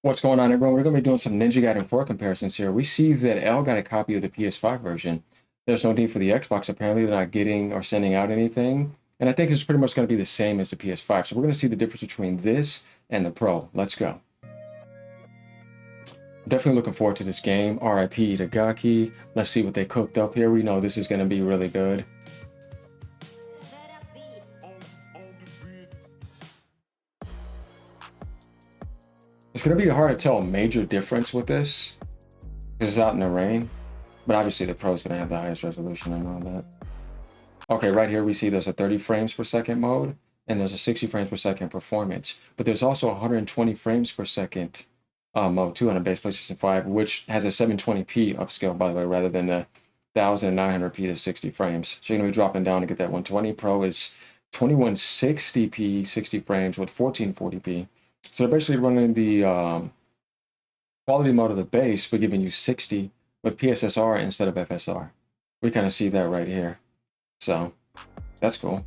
What's going on, everyone? We're going to be doing some Ninja Gaiden 4 comparisons here. We see that L got a copy of the PS5 version. There's no need for the Xbox. Apparently, they're not getting or sending out anything. And I think it's pretty much going to be the same as the PS5. So we're going to see the difference between this and the Pro. Let's go. Definitely looking forward to this game. RIP ITAGAKI. Let's see what they cooked up here. We know this is going to be really good. It's going to be hard to tell a major difference with this because it's out in the rain. But obviously the Pro is going to have the highest resolution and all that. Okay, right here we see there's a 30 frames per second mode and there's a 60 frames per second performance. But there's also 120 frames per second mode too on a base PlayStation 5, which has a 720p upscale, by the way, rather than the 1900p to 60 frames. So you're going to be dropping down to get that 120. Pro is 2160p 60 frames with 1440p. So they're basically running the quality mode of the base, but giving you 60 with PSSR instead of FSR. We kind of see that right here. So that's cool.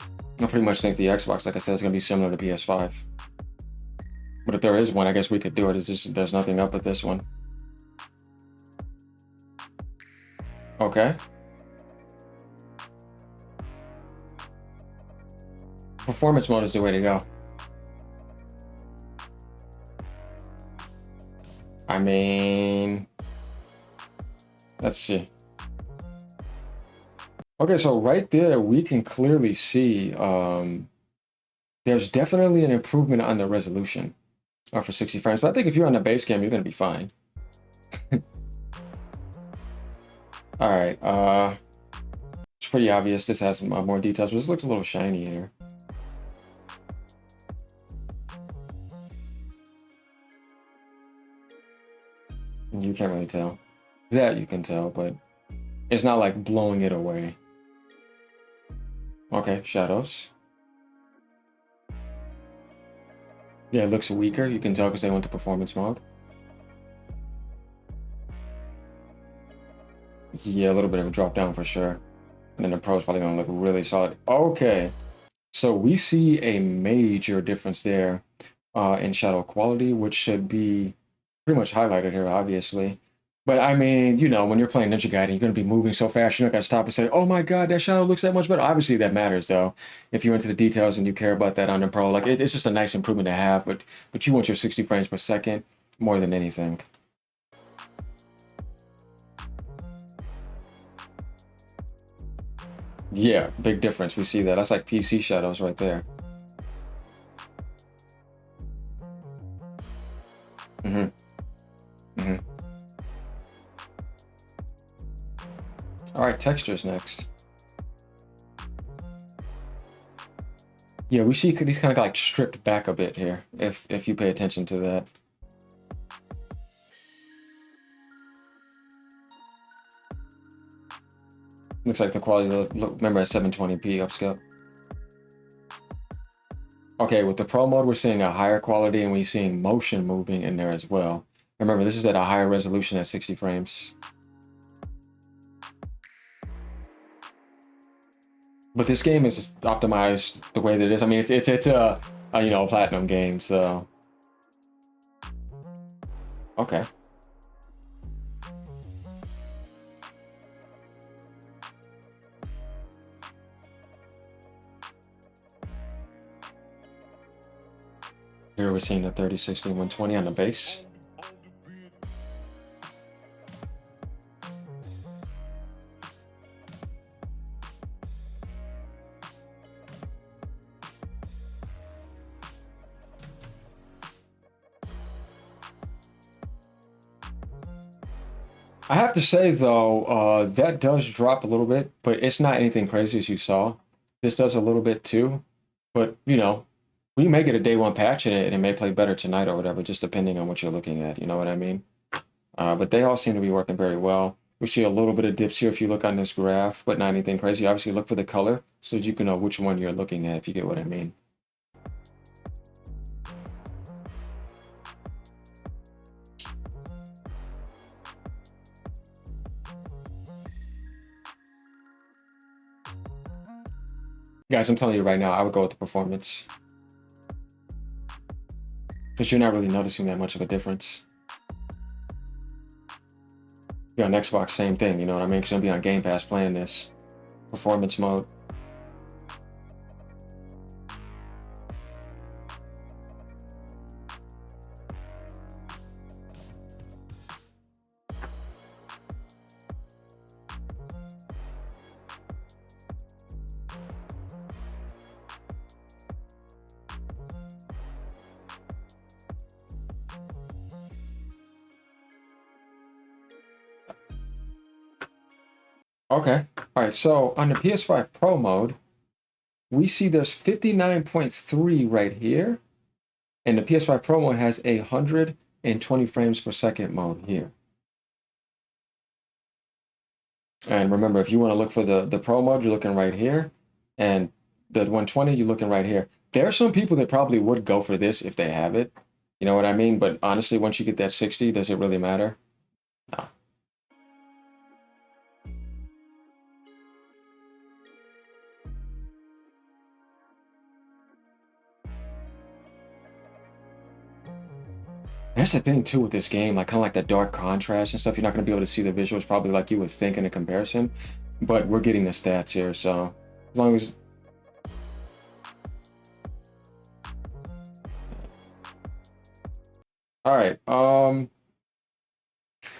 I pretty much think the Xbox, like I said, is going to be similar to PS5. But if there is one, I guess we could do it. It's just there's nothing up with this one. Okay. Performance mode is the way to go. I mean, let's see. Okay, so right there, we can clearly see there's definitely an improvement on the resolution for 60 frames. But I think if you're on the base game, you're going to be fine. All right. It's pretty obvious this has some more details, but this looks a little shiny here. You can't really tell. That you can tell, but it's not like blowing it away. Okay, shadows. Yeah, it looks weaker. You can tell because they went to performance mode. Yeah, a little bit of a drop down for sure. And then the Pro is probably going to look really solid. Okay, so we see a major difference there in shadow quality, which should be pretty much highlighted here, obviously. But I mean, you know, when you're playing Ninja Gaiden, you're going to be moving so fast, you're not going to stop and say, oh my God, that shadow looks that much better. Obviously, that matters, though. If you're into the details and you care about that on the Pro, like it's just a nice improvement to have, but you want your 60 frames per second more than anything. Yeah, big difference. We see that. That's like PC shadows right there. Mm-hmm. Mm-hmm. All right, textures next. Yeah, we see these kind of like stripped back a bit here, if you pay attention to that. Looks like the quality, remember at 720p upscale. Okay, with the Pro mode, we're seeing a higher quality and we're seeing motion moving in there as well. Remember, this is at a higher resolution at 60 frames. But this game is optimized the way that it is. I mean, it's a you know, a platinum game, so okay. Here we're seeing the 30, 60, 120 on the base. I have to say though, that does drop a little bit, but it's not anything crazy as you saw. This does a little bit too, but you know, we may get a day one patch in it and it may play better tonight or whatever, just depending on what you're looking at. You know what I mean? But they all seem to be working very well. We see a little bit of dips here if you look on this graph, but not anything crazy. Obviously, look for the color so that you can know which one you're looking at, if you get what I mean. Guys, I'm telling you right now, I would go with the performance. because you're not really noticing that much of a difference. You're on Xbox, same thing, you know what I mean? Because you'll be on Game Pass playing this performance mode. Okay. All right. So on the PS5 Pro mode, we see there's 59.3 right here. And the PS5 Pro mode has 120 frames per second mode here. And remember, if you want to look for the Pro mode, you're looking right here. And the 120, you're looking right here. There are some people that probably would go for this if they have it. You know what I mean? But honestly, once you get that 60, does it really matter? No. That's the thing too with this game, like kind of like the dark contrast and stuff. You're not going to be able to see the visuals probably like you would think in a comparison, but we're getting the stats here, so as long as. All right.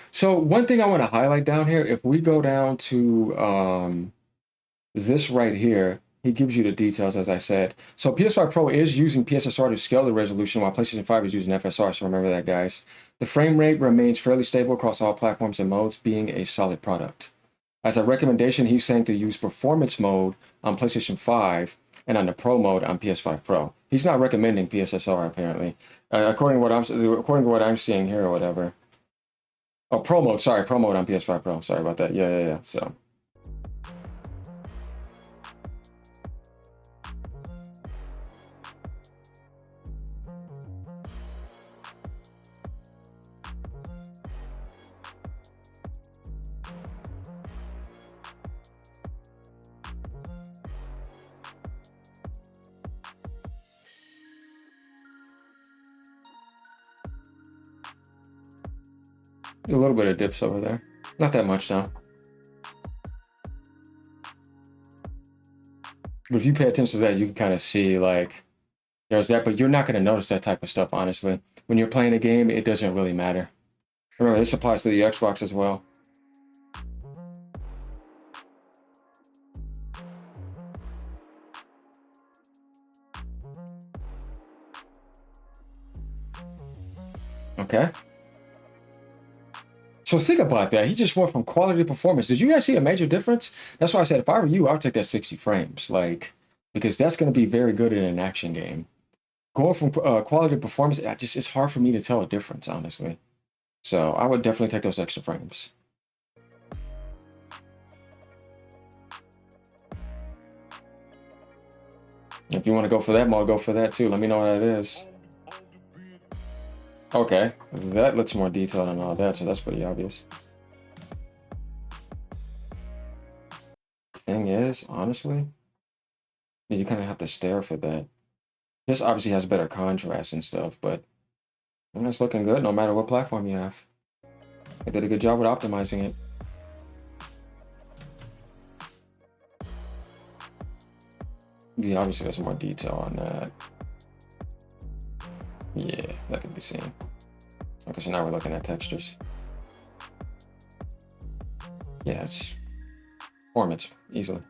So one thing I want to highlight down here, if we go down to this right here, he gives you the details, as I said. So PS5 Pro is using PSSR to scale the resolution, while PlayStation 5 is using FSR, so remember that, guys. The frame rate remains fairly stable across all platforms and modes, being a solid product. As a recommendation, he's saying to use performance mode on PlayStation 5 and on the Pro mode on PS5 Pro. He's not recommending PSSR, apparently, according to what I'm seeing here or whatever. Oh, Pro mode, sorry, Pro mode on PS5 Pro. Sorry about that. Yeah. So. A little bit of dips over there. Not that much, though. But if you pay attention to that, you can kind of see, like, there's that, but you're not going to notice that type of stuff, honestly. When you're playing a game, it doesn't really matter. Remember, this applies to the Xbox as well. Okay. So think about that. He just went from quality to performance. Did you guys see a major difference? That's why I said if I were you, I would take that 60 frames, like, because that's going to be very good in an action game. Going from quality to performance, it's hard for me to tell a difference, honestly. So I would definitely take those extra frames. If you want to go for that mode, go for that too. Let me know what that is. Okay, that looks more detailed and all that, so that's pretty obvious. Thing is, honestly, you kind of have to stare for that. This obviously has better contrast and stuff, but it's looking good no matter what platform you have. They did a good job with optimizing it. Yeah, obviously there's more detail on that. Yeah, that can be seen. Okay, so now we're looking at textures. Yeah, it's performance, easily.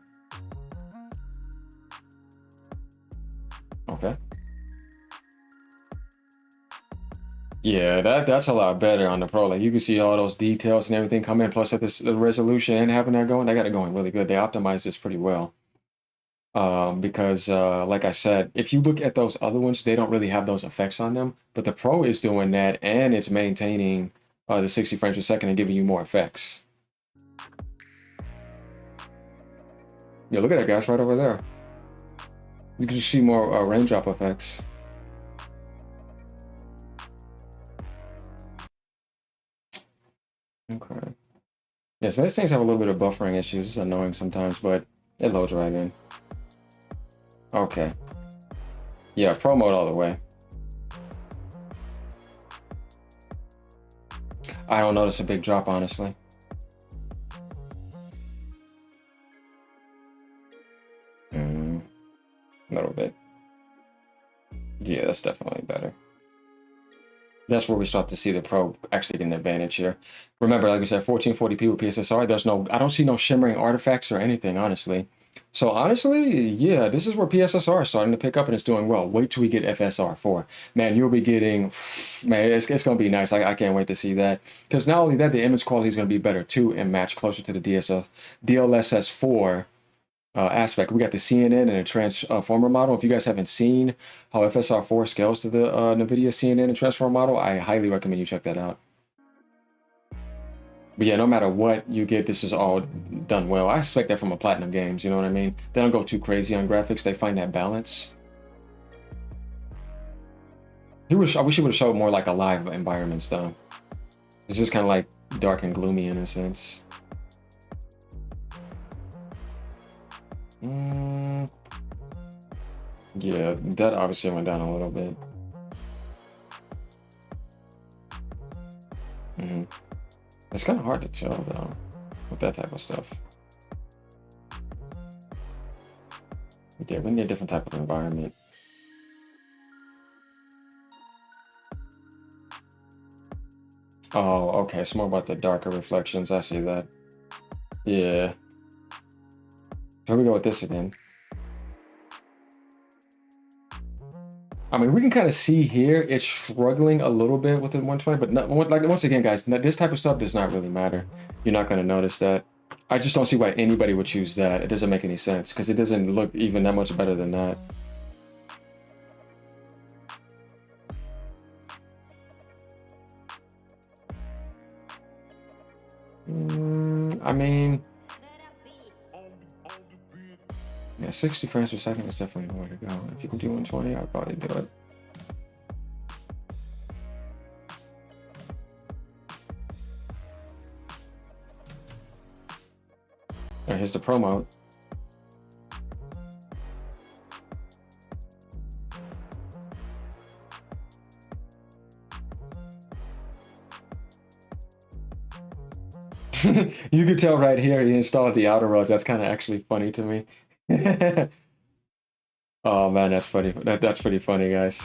Okay. Yeah, that's a lot better on the Pro. Like you can see all those details and everything come in. Plus, at the resolution and having that going, they got it going really good. They optimized this pretty well. Because like I said, if you look at those other ones, they don't really have those effects on them. But the Pro is doing that, and it's maintaining the 60 frames per second and giving you more effects. Yeah, look at that, guys, right over there. You can just see more raindrop effects. Okay. Yeah, so these things have a little bit of buffering issues. It's annoying sometimes, but it loads right in. Okay. Yeah, Pro mode all the way. I don't notice a big drop, honestly. A little bit. Yeah, that's definitely better. That's where we start to see the Pro actually get an advantage here. Remember, like we said, 1440p with PSSR. I don't see no shimmering artifacts or anything, honestly. So honestly, yeah, this is where PSSR is starting to pick up and it's doing well. Wait till we get FSR4. Man, you'll be getting, man, it's going to be nice. I can't wait to see that. Because not only that, the image quality is going to be better too and match closer to the DLSS4 aspect. We got the CNN and a transformer model. If you guys haven't seen how FSR4 scales to the NVIDIA CNN and transformer model, I highly recommend you check that out. But yeah, no matter what you get, this is all done well. I expect that from a Platinum Games, you know what I mean? They don't go too crazy on graphics. They find that balance. I wish he would have showed more like alive environments though. It's just kind of like dark and gloomy in a sense. Yeah, that obviously went down a little bit. It's kind of hard to tell though with that type of stuff. Yeah, we need a different type of environment. Oh, okay. It's more about the darker reflections. I see that. Yeah. Here we go with this again. I mean, we can kind of see here it's struggling a little bit with the 120, but not, like once again, guys, this type of stuff does not really matter. You're not going to notice that. I just don't see why anybody would choose that. It doesn't make any sense because it doesn't look even that much better than that. I mean, yeah, 60 frames per second is definitely the way to go. If you can do 120, I'd probably do it. All right, here's the Pro mode. You can tell right here he installed the outer roads. That's kind of actually funny to me. Oh man, that's funny. That's pretty funny, guys.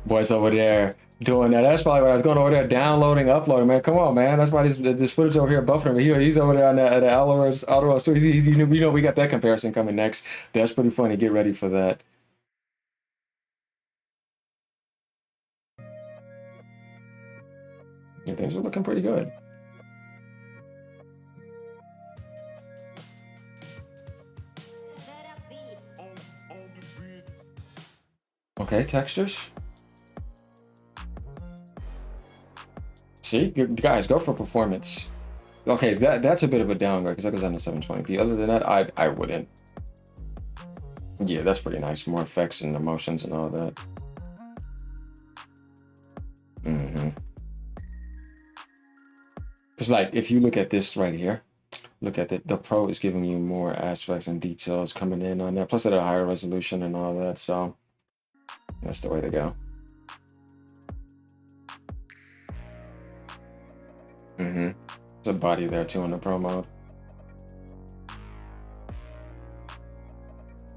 Boys over there doing that. That's probably what I was going over there downloading, uploading. Man, come on, man. That's why this footage over here buffering me. He's over there on the outer roads too. You know, we got that comparison coming next. That's pretty funny. Get ready for that. Yeah, things are looking pretty good. Okay, textures. See, guys, go for performance. Okay, that's a bit of a downgrade because that goes down to 720p. Other than that, I wouldn't. Yeah, that's pretty nice. More effects and emotions and all that. Because like, if you look at this right here, look at the Pro is giving you more aspects and details coming in on that. Plus at a higher resolution and all that. So that's the way to go. There's a body there too in the Pro mode.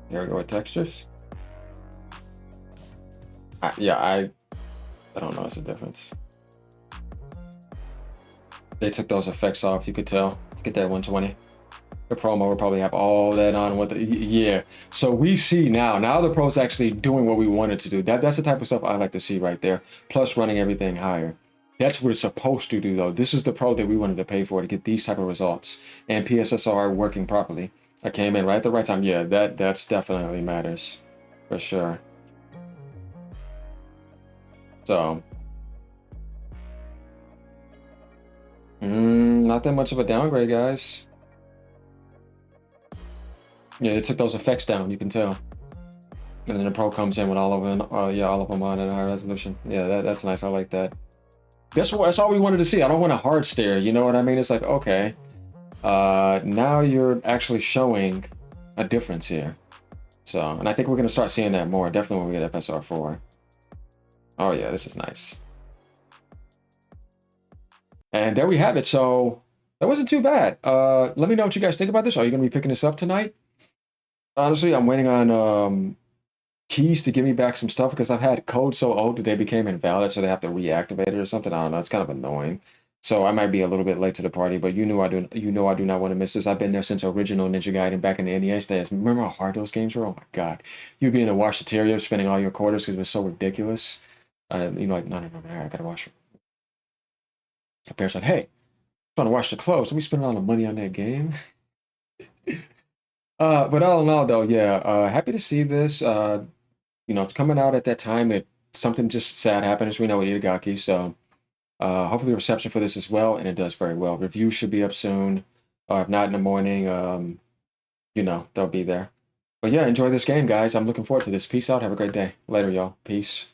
There we go with textures. Yeah, I don't notice a difference. They took those effects off, you could tell. Get that 120. The Pro mode will probably have all that on with it. Yeah. So we see now the Pro's actually doing what we wanted to do. That's the type of stuff I like to see right there. Plus running everything higher. That's what it's supposed to do though. This is the Pro that we wanted to pay for to get these type of results. And PSSR working properly. I came in right at the right time. Yeah, that's definitely matters. For sure. So not that much of a downgrade, guys. Yeah, they took those effects down, you can tell. And then the Pro comes in with all of them, all of them on at a high resolution. Yeah, that's nice. I like that. That's all we wanted to see. I don't want a hard stare, you know what I mean? It's like, okay, now you're actually showing a difference here. So, and I think we're gonna start seeing that more, definitely when we get FSR4. Oh yeah, this is nice. And there we have it. So that wasn't too bad. Let me know what you guys think about this. Are you going to be picking this up tonight? Honestly, I'm waiting on keys to give me back some stuff because I've had code so old that they became invalid, so they have to reactivate it or something. I don't know. It's kind of annoying. So I might be a little bit late to the party, but you know I do not want to miss this. I've been there since original Ninja Gaiden back in the NES days. Remember how hard those games were? Oh my God. You'd be in a washateria spending all your quarters because it was so ridiculous. Like, no, no, no, no, I gotta wash it. My parents like, hey, I'm trying to wash the clothes. Let me spend all the money on that game. But all in all, though, yeah, happy to see this. It's coming out at that time that something just sad happened, as we know with Itagaki. So hopefully reception for this as well, and it does very well. Review should be up soon. If not in the morning, they'll be there. But yeah, enjoy this game, guys. I'm looking forward to this. Peace out. Have a great day. Later, y'all. Peace.